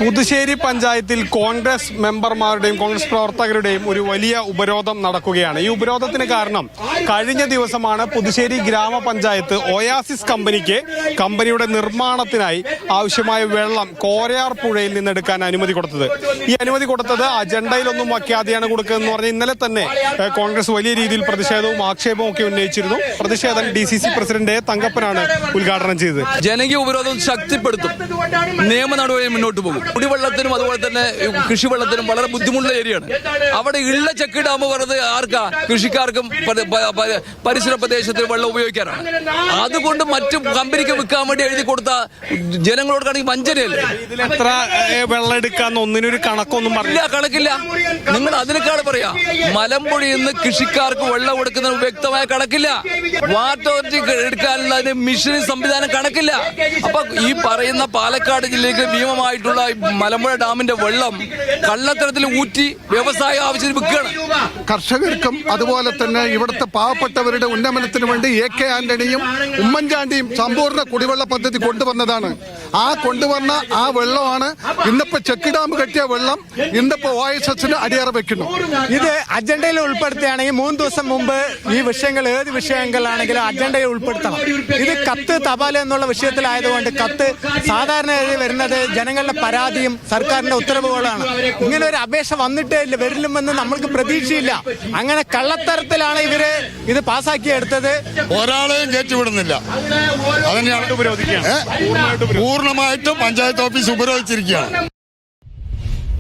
പുതുശ്ശേരി പഞ്ചായത്തിൽ കോൺഗ്രസ് മെമ്പർമാരുടെയും കോൺഗ്രസ് പ്രവർത്തകരുടെയും ഒരു വലിയ ഉപരോധം നടക്കുകയാണ്. ഈ ഉപരോധത്തിന് കാരണം കഴിഞ്ഞ ദിവസമാണ് പുതുശ്ശേരി ഗ്രാമപഞ്ചായത്ത് ഒയാസിസ് കമ്പനിയുടെ നിർമ്മാണത്തിനായി ആവശ്യമായ വെള്ളം കോരയാർ പുഴയിൽ നിന്നെടുക്കാൻ അനുമതി കൊടുത്തത്. ഈ അനുമതി കൊടുത്തത് അജണ്ടയിലൊന്നും വയ്ക്കാതെയാണ് കൊടുക്കുന്നതെന്ന് പറഞ്ഞ് ഇന്നലെ തന്നെ കോൺഗ്രസ് വലിയ രീതിയിൽ പ്രതിഷേധവും ആക്ഷേപവും ഒക്കെ ഉന്നയിച്ചിരുന്നു. പ്രതിഷേധം DCC പ്രസിഡന്റ് തങ്കപ്പനാണ് ഉദ്ഘാടനം ചെയ്തത്. ജനകീയ ഉപരോധം ശക്തിപ്പെടുത്തും, നിയമ നടപടി മുന്നോട്ട് പോകും. കുടിവെള്ളത്തിനും അതുപോലെ തന്നെ കൃഷിവെള്ളത്തിനും വളരെ ബുദ്ധിമുട്ടുള്ള ഏരിയയാണ്. അവിടെ ഉള്ള ചെക്ക് ഡാം പറഞ്ഞത് ആർക്കാ? കൃഷിക്കാർക്കും പരിസര പ്രദേശത്തിൽ വെള്ളം ഉപയോഗിക്കാനാണ്. അതുകൊണ്ട് മറ്റു കമ്പനിക്ക് വിൽക്കാൻ വേണ്ടി എഴുതി കൊടുത്ത ജനങ്ങളോട് കാണെങ്കിൽ വഞ്ചനയല്ലേ? എത്ര വെള്ളം എടുക്കാന്ന് ഒന്നിനൊരു കണക്കൊന്നും പറഞ്ഞില്ല. കണക്കില്ല. നിങ്ങൾ അതിനേക്കാൾ പറയാ, മലമ്പുഴയിൽ നിന്ന് കൃഷിക്കാർക്ക് വെള്ളം കൊടുക്കുന്ന വ്യക്തമായ കണക്കില്ല. വാട്ടർ അതോറിറ്റി എടുക്കാനുള്ള മിഷന് സംവിധാനം കണക്കില്ല. അപ്പൊ ഈ പറയുന്ന പാലക്കാട് ജില്ലയിലേക്ക് ഭീമമായിട്ടുള്ള മലമ്പുഴ ഡാമിന്റെ വെള്ളം കള്ളത്തരത്തിൽ ഊറ്റി വ്യവസായ ആവശ്യത്തിന് വിൽക്കുകയാണ്. കർഷകർക്കും അതുപോലെ തന്നെ ഇവിടുത്തെ പാവപ്പെട്ടവരുടെ ഉന്നമനത്തിന് വേണ്ടി AK ആന്റണിയും ഉമ്മൻചാണ്ടിയും സമ്പൂർണ്ണ കുടിവെള്ള പദ്ധതി കൊണ്ടുവന്നതാണ്. ആ കൊണ്ടുവന്ന ആ വെള്ളമാണ് ഇന്നിപ്പോ ചെക്ക് ഡാം കെട്ടിയ വെള്ളം ഇന്നിപ്പോ OSSന് അടിയറ വെക്കുന്നു. ഇത് അജണ്ടയിൽ ഉൾപ്പെടുത്തുകയാണെങ്കിൽ 3 ദിവസം മുമ്പ് ഈ വിഷയങ്ങൾ ഏത് വിഷയങ്ങളാണെങ്കിലും അജണ്ടയിൽ ഉൾപ്പെടുത്തണം. ഇത് കത്ത് തപാൽ എന്നുള്ള വിഷയത്തിലായതുകൊണ്ട് കത്ത് സാധാരണ വരുന്നത് ജനങ്ങളുടെ പരാതിയും സർക്കാരിന്റെ ഉത്തരവുകളാണ്. ഇങ്ങനെ ഒരു അപേക്ഷ വന്നിട്ടേ വരില്ലെന്ന് നമ്മൾക്ക് പ്രതീക്ഷയില്ല. അങ്ങനെ കള്ളത്തരത്തിലാണ് ഇവര് ഇത് പാസ്സാക്കിയെടുത്തത്. ഒരാളെയും കയറ്റിവിടുന്നില്ല. പൂർണ്ണമായിട്ടും പഞ്ചായത്ത് ഓഫീസ് ഉപരോധിച്ചിരിക്കുകയാണ്.